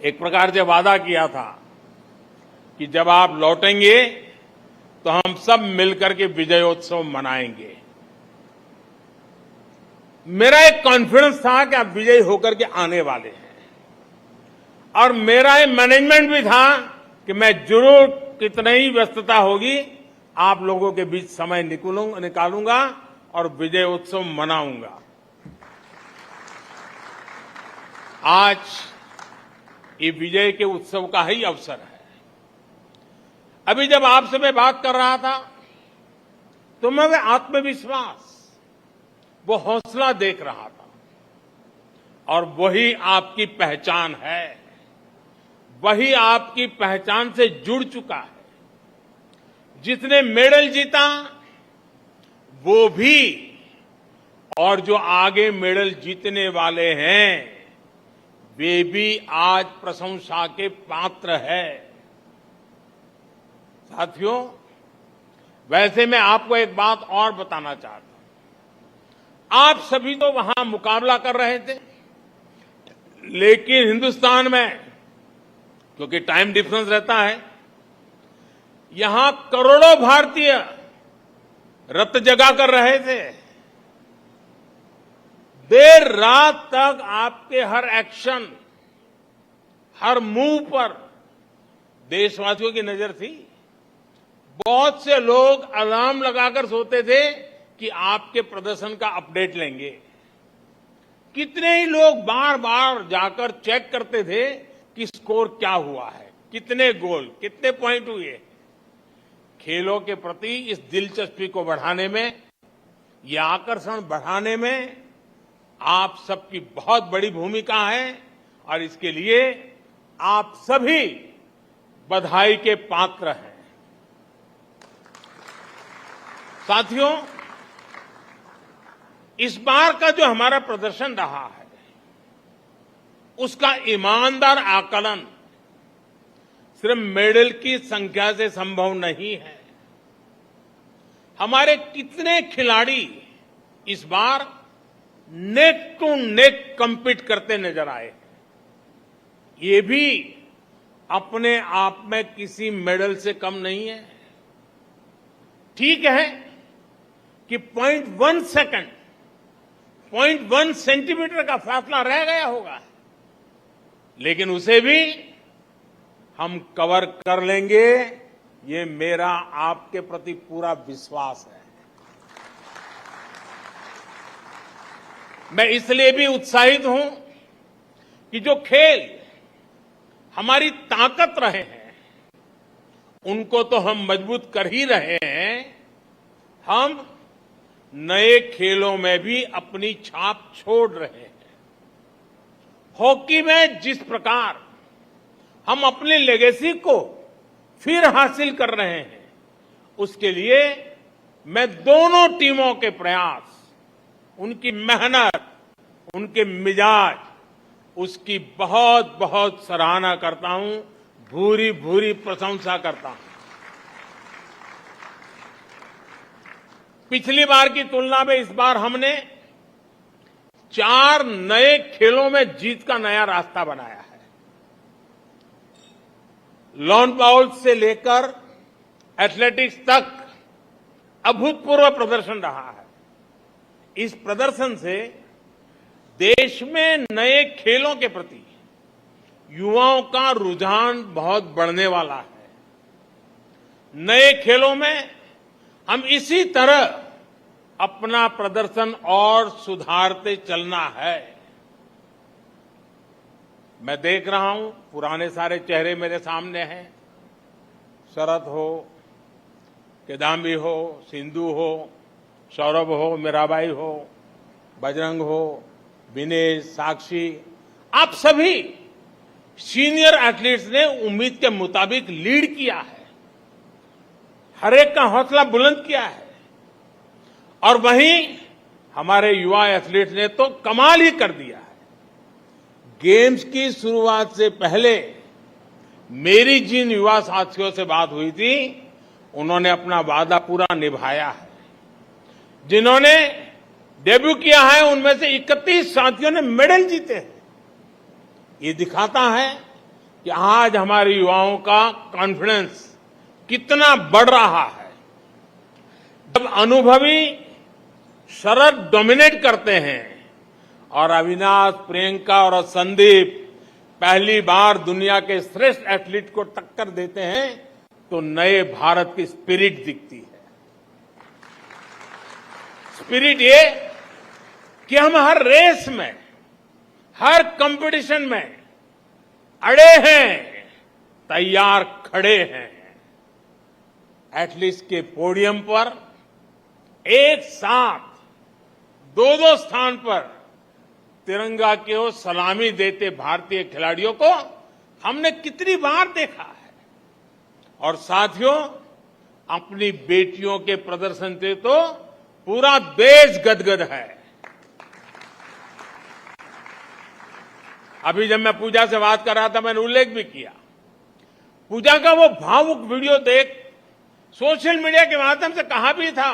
एक प्रकार से वादा किया था कि जब आप लौटेंगे तो हम सब मिलकर के विजयोत्सव मनाएंगे। मेरा एक कॉन्फिडेंस था कि आप विजयी होकर के आने वाले हैं और मेरा ये मैनेजमेंट भी था कि मैं जरूर कितनी ही व्यस्तता होगी आप लोगों के बीच समय निकालूंगा और विजयोत्सव मनाऊंगा। आज ये विजय के उत्सव का ही अवसर है। अभी जब आपसे मैं बात कर रहा था तो मैं वो आत्मविश्वास, वो हौसला देख रहा था और वही आपकी पहचान है, वही आपकी पहचान से जुड़ चुका है। जिसने मेडल जीता वो भी और जो आगे मेडल जीतने वाले हैं वे भी आज प्रशंसा के पात्र है। साथियों, वैसे मैं आपको एक बात और बताना चाहता हूं। आप सभी तो वहां मुकाबला कर रहे थे, लेकिन हिंदुस्तान में क्योंकि टाइम डिफरेंस रहता है, यहां करोड़ों भारतीय रत जगा कर रहे थे। देर रात तक आपके हर एक्शन, हर मूव पर देशवासियों की नजर थी। बहुत से लोग अलार्म लगाकर सोते थे कि आपके प्रदर्शन का अपडेट लेंगे। कितने ही लोग बार बार जाकर चेक करते थे कि स्कोर क्या हुआ है, कितने गोल, कितने पॉइंट हुए। खेलों के प्रति इस दिलचस्पी को बढ़ाने में, ये आकर्षण बढ़ाने में आप सबकी बहुत बड़ी भूमिका है और इसके लिए आप सभी बधाई के पात्र हैं। साथियों, इस बार का जो हमारा प्रदर्शन रहा है उसका ईमानदार आकलन सिर्फ मेडल की संख्या से संभव नहीं है। हमारे कितने खिलाड़ी इस बार नेक टू नेक कम्पीट करते नजर आए, ये भी अपने आप में किसी मेडल से कम नहीं है। ठीक है कि 0.1 सेकंड, 0.1 सेंटीमीटर का फासला रह गया होगा, लेकिन उसे भी हम कवर कर लेंगे, ये मेरा आपके प्रति पूरा विश्वास है। मैं इसलिए भी उत्साहित हूं कि जो खेल हमारी ताकत रहे हैं उनको तो हम मजबूत कर ही रहे हैं, हम नए खेलों में भी अपनी छाप छोड़ रहे हैं। हॉकी में जिस प्रकार हम अपनी लेगेसी को फिर हासिल कर रहे हैं, उसके लिए मैं दोनों टीमों के प्रयास, उनकी मेहनत, उनके मिजाज, उसकी बहुत बहुत सराहना करता हूं, भूरी भूरी प्रशंसा करता हूं। पिछली बार की तुलना में इस बार हमने 4 नए खेलों में जीत का नया रास्ता बनाया है। लॉन बाउल्स से लेकर एथलेटिक्स तक अभूतपूर्व प्रदर्शन रहा है। इस प्रदर्शन से देश में नए खेलों के प्रति युवाओं का रुझान बहुत बढ़ने वाला है। नए खेलों में हम इसी तरह अपना प्रदर्शन और सुधारते चलना है। मैं देख रहा हूं पुराने सारे चेहरे मेरे सामने हैं। शरद हो, किदाम्बी हो, सिंधु हो, सौरभ हो, मीराबाई हो, बजरंग हो, विनेश, साक्षी, आप सभी सीनियर एथलीट्स ने उम्मीद के मुताबिक लीड किया है, हर एक का हौसला बुलंद किया है। और वहीं हमारे युवा एथलीट्स ने तो कमाल ही कर दिया है। गेम्स की शुरुआत से पहले मेरी जिन युवा साथियों से बात हुई थी, उन्होंने अपना वादा पूरा निभाया है। जिन्होंने डेब्यू किया है उनमें से 31 साथियों ने मेडल जीते हैं। ये दिखाता है कि आज हमारे युवाओं का कॉन्फिडेंस कितना बढ़ रहा है। जब अनुभवी शरद डोमिनेट करते हैं और अविनाश, प्रियंका और संदीप पहली बार दुनिया के श्रेष्ठ एथलीट को टक्कर देते हैं तो नए भारत की स्पिरिट दिखती है। स्पिरिट ये कि हम हर रेस में, हर कंपटीशन में अड़े हैं, तैयार खड़े हैं। एथलीट्स के पोडियम पर एक साथ दो स्थान पर तिरंगा की ओर सलामी देते भारतीय खिलाड़ियों को हमने कितनी बार देखा है। और साथियों, अपनी बेटियों के प्रदर्शन से तो पूरा देश गदगद है। अभी जब मैं पूजा से बात कर रहा था, मैंने उल्लेख भी किया, पूजा का वो भावुक वीडियो देख सोशल मीडिया के माध्यम से कहा भी था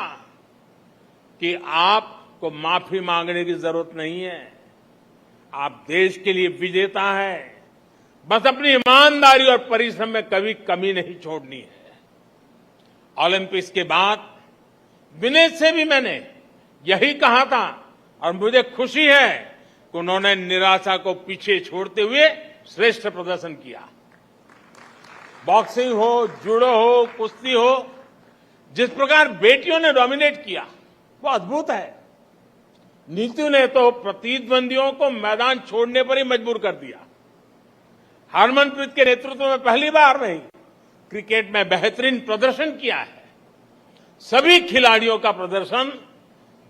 कि आपको माफी मांगने की जरूरत नहीं है, आप देश के लिए विजेता हैं, बस अपनी ईमानदारी और परिश्रम में कभी कमी नहीं छोड़नी है। ओलंपिक्स के बाद विनय से भी मैंने यही कहा था और मुझे खुशी है कि उन्होंने निराशा को पीछे छोड़ते हुए श्रेष्ठ प्रदर्शन किया। बॉक्सिंग हो, जूडो हो, कुश्ती हो, जिस प्रकार बेटियों ने डोमिनेट किया वो अद्भुत है। नीतू ने तो प्रतिद्वंदियों को मैदान छोड़ने पर ही मजबूर कर दिया। हरमनप्रीत के नेतृत्व में पहली बार नहीं, क्रिकेट में बेहतरीन प्रदर्शन किया है। सभी खिलाड़ियों का प्रदर्शन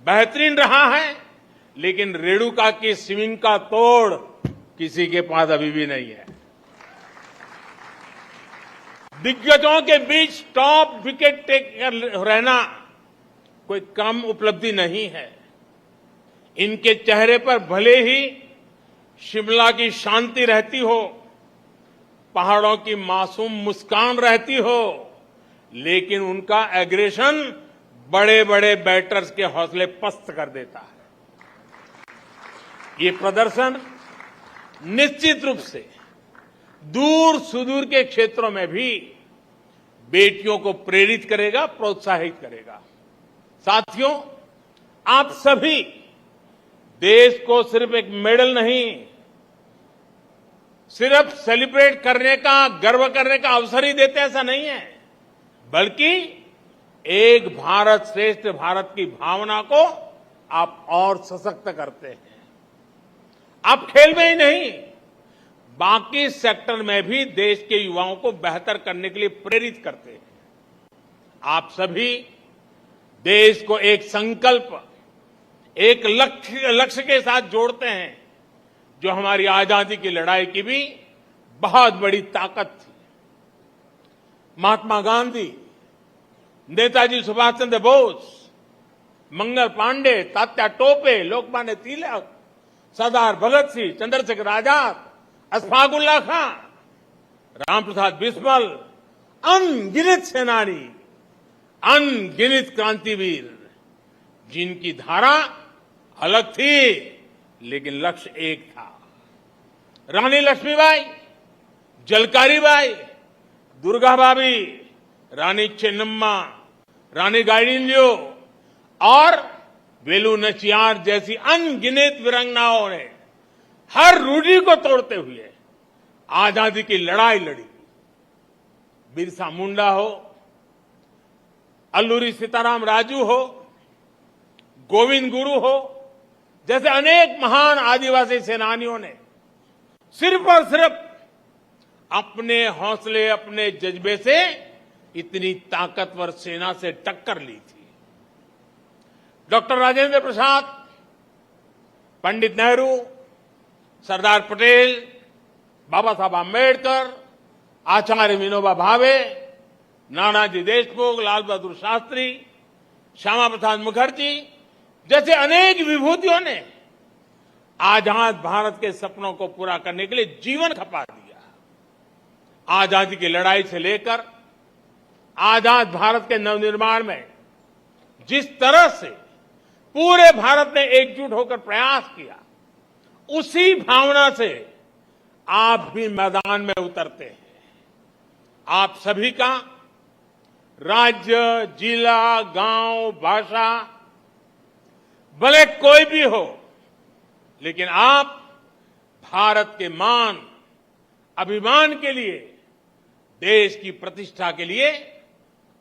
बेहतरीन रहा है, लेकिन रेणुका की स्विंग का तोड़ किसी के पास अभी भी नहीं है। दिग्गजों के बीच टॉप विकेट टेकर रहना कोई कम उपलब्धि नहीं है। इनके चेहरे पर भले ही शिमला की शांति रहती हो, पहाड़ों की मासूम मुस्कान रहती हो, लेकिन उनका एग्रेशन बड़े बड़े बैटर्स के हौसले पस्त कर देता है। ये प्रदर्शन निश्चित रूप से दूर सुदूर के क्षेत्रों में भी बेटियों को प्रेरित करेगा, प्रोत्साहित करेगा। साथियों, आप सभी देश को सिर्फ एक मेडल नहीं, सिर्फ सेलिब्रेट करने का, गर्व करने का अवसर ही देते, ऐसा नहीं है, बल्कि एक भारत श्रेष्ठ भारत की भावना को आप और सशक्त करते हैं। आप खेल में ही नहीं, बाकी सेक्टर में भी देश के युवाओं को बेहतर करने के लिए प्रेरित करते हैं। आप सभी देश को एक संकल्प, एक लक्ष्य के साथ जोड़ते हैं, जो हमारी आजादी की लड़ाई की भी बहुत बड़ी ताकत थी। महात्मा गांधी, नेताजी सुभाष चंद्र बोस, मंगल पांडे, तात्या टोपे, लोकमान्य तिलक, सरदार भगत सिंह, चंद्रशेखर आजाद, अशफाक उल्लाह खां, रामप्रसाद बिस्मिल, अनगिनत सेनानी, अनगिनत क्रांतिवीर, जिनकी धारा अलग थी लेकिन लक्ष्य एक था। रानी लक्ष्मीबाई, झलकारी बाई, दुर्गा भाभी, रानी चेन्नम्मा, रानी गाइडिंलियो और वेलु नचियार जैसी अनगिनत वीरांगनाओं ने हर रूढ़ी को तोड़ते हुए आजादी की लड़ाई लड़ी। बिरसा मुंडा हो, अल्लूरी सीताराम राजू हो, गोविंद गुरु हो, जैसे अनेक महान आदिवासी सेनानियों ने सिर्फ और सिर्फ अपने हौसले, अपने जज्बे से इतनी ताकतवर सेना से टक्कर ली थी। डॉक्टर राजेंद्र प्रसाद, पंडित नेहरू, सरदार पटेल, बाबा साहब आंबेडकर, आचार्य विनोबा भावे, नानाजी देशमुख, लाल बहादुर शास्त्री, श्यामा प्रसाद मुखर्जी जैसे अनेक विभूतियों ने आजाद भारत के सपनों को पूरा करने के लिए जीवन खपा दिया। आजादी की लड़ाई से लेकर आजाद भारत के नवनिर्माण में जिस तरह से पूरे भारत ने एकजुट होकर प्रयास किया, उसी भावना से आप भी मैदान में उतरते हैं। आप सभी का राज्य, जिला, गांव, भाषा भले कोई भी हो, लेकिन आप भारत के मान, अभिमान के लिए, देश की प्रतिष्ठा के लिए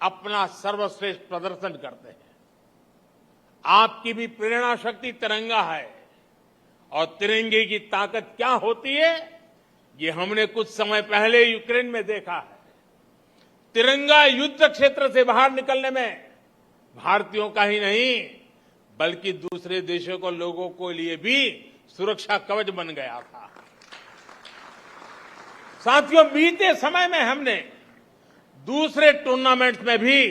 अपना सर्वश्रेष्ठ प्रदर्शन करते हैं। आपकी भी प्रेरणा शक्ति तिरंगा है और तिरंगे की ताकत क्या होती है, ये हमने कुछ समय पहले यूक्रेन में देखा है। तिरंगा युद्ध क्षेत्र से बाहर निकलने में भारतीयों का ही नहीं, बल्कि दूसरे देशों को, लोगों के लिए भी सुरक्षा कवच बन गया था। साथियों, बीते समय में हमने दूसरे टूर्नामेंट्स में भी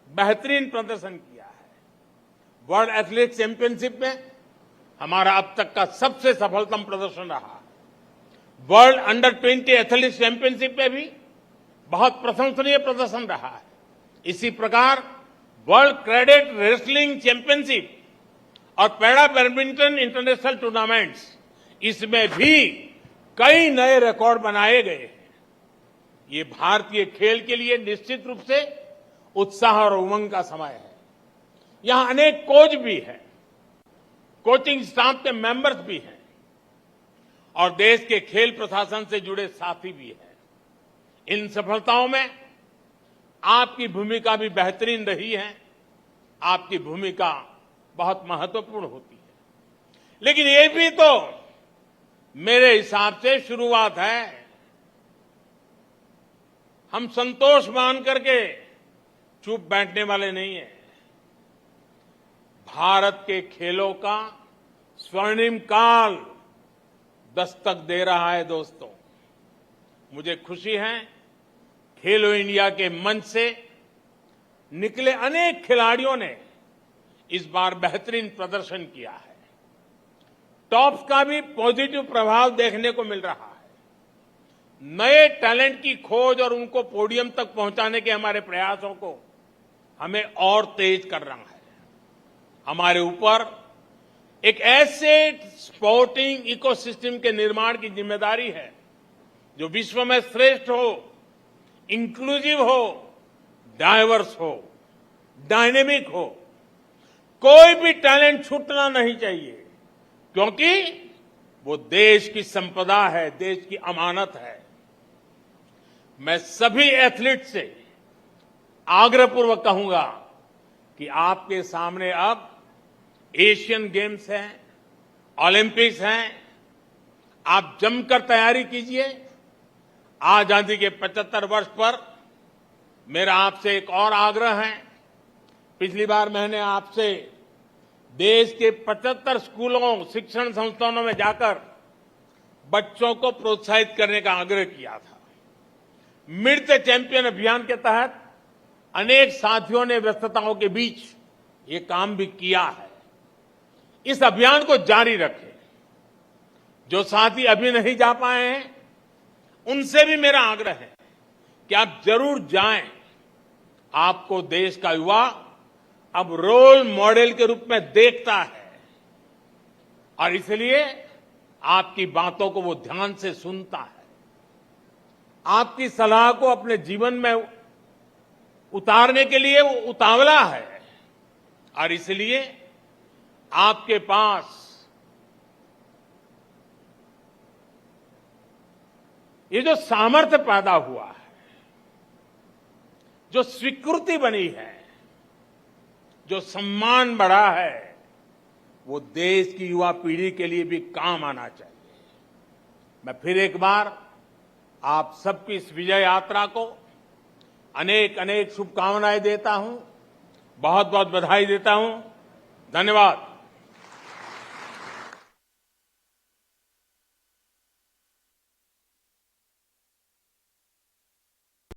बेहतरीन प्रदर्शन किया है। वर्ल्ड एथलेटिक्स चैंपियनशिप में हमारा अब तक का सबसे सफलतम प्रदर्शन रहा। वर्ल्ड अंडर 20 एथलेटिक्स चैंपियनशिप में भी बहुत प्रशंसनीय प्रदर्शन रहा है। इसी प्रकार वर्ल्ड कैडेट रेसलिंग चैंपियनशिप और पैरा बैडमिंटन इंटरनेशनल टूर्नामेंट्स, इसमें भी कई नए रिकॉर्ड बनाए गए हैं। ये भारतीय खेल के लिए निश्चित रूप से उत्साह और उमंग का समय है। यहां अनेक कोच भी हैं, कोचिंग स्टाफ के मेंबर्स भी हैं और देश के खेल प्रशासन से जुड़े साथी भी हैं। इन सफलताओं में आपकी भूमिका भी बेहतरीन रही है। आपकी भूमिका बहुत महत्वपूर्ण होती है। लेकिन ये भी तो मेरे हिसाब से शुरुआत है। हम संतोष मान करके चुप बैठने वाले नहीं हैं। भारत के खेलों का स्वर्णिम काल दस्तक दे रहा है। दोस्तों, मुझे खुशी है, खेलो इंडिया के मंच से निकले अनेक खिलाड़ियों ने इस बार बेहतरीन प्रदर्शन किया है। टॉप्स का भी पॉजिटिव प्रभाव देखने को मिल रहा है। नए टैलेंट की खोज और उनको पोडियम तक पहुंचाने के हमारे प्रयासों को हमें और तेज कर रहा है। हमारे ऊपर एक ऐसे स्पोर्टिंग इकोसिस्टम के निर्माण की जिम्मेदारी है जो विश्व में श्रेष्ठ हो, इंक्लूसिव हो, डाइवर्स हो, डायनेमिक हो। कोई भी टैलेंट छूटना नहीं चाहिए, क्योंकि वो देश की संपदा है, देश की अमानत है। मैं सभी एथलीट से आग्रहपूर्वक कहूंगा कि आपके सामने अब एशियन गेम्स हैं, ओलंपिक्स हैं। आप जमकर तैयारी कीजिए। आजादी के 75 वर्ष पर मेरा आपसे एक और आग्रह है। पिछली बार मैंने आपसे देश के 75 स्कूलों, शिक्षण संस्थानों में जाकर बच्चों को प्रोत्साहित करने का आग्रह किया था। मीट द चैंपियन अभियान के तहत अनेक साथियों ने व्यस्तताओं के बीच ये काम भी किया है। इस अभियान को जारी रखें। जो साथी अभी नहीं जा पाए हैं, उनसे भी मेरा आग्रह है कि आप जरूर जाएं। आपको देश का युवा अब रोल मॉडल के रूप में देखता है और इसलिए आपकी बातों को वो ध्यान से सुनता है। आपकी सलाह को अपने जीवन में उतारने के लिए वो उतावला है और इसलिए आपके पास ये जो सामर्थ्य पैदा हुआ है, जो स्वीकृति बनी है, जो सम्मान बढ़ा है, वो देश की युवा पीढ़ी के लिए भी काम आना चाहिए। मैं फिर एक बार आप सबकी इस विजय यात्रा को अनेक अनेक शुभकामनाएं देता हूं, बहुत बहुत बधाई देता हूं। धन्यवाद।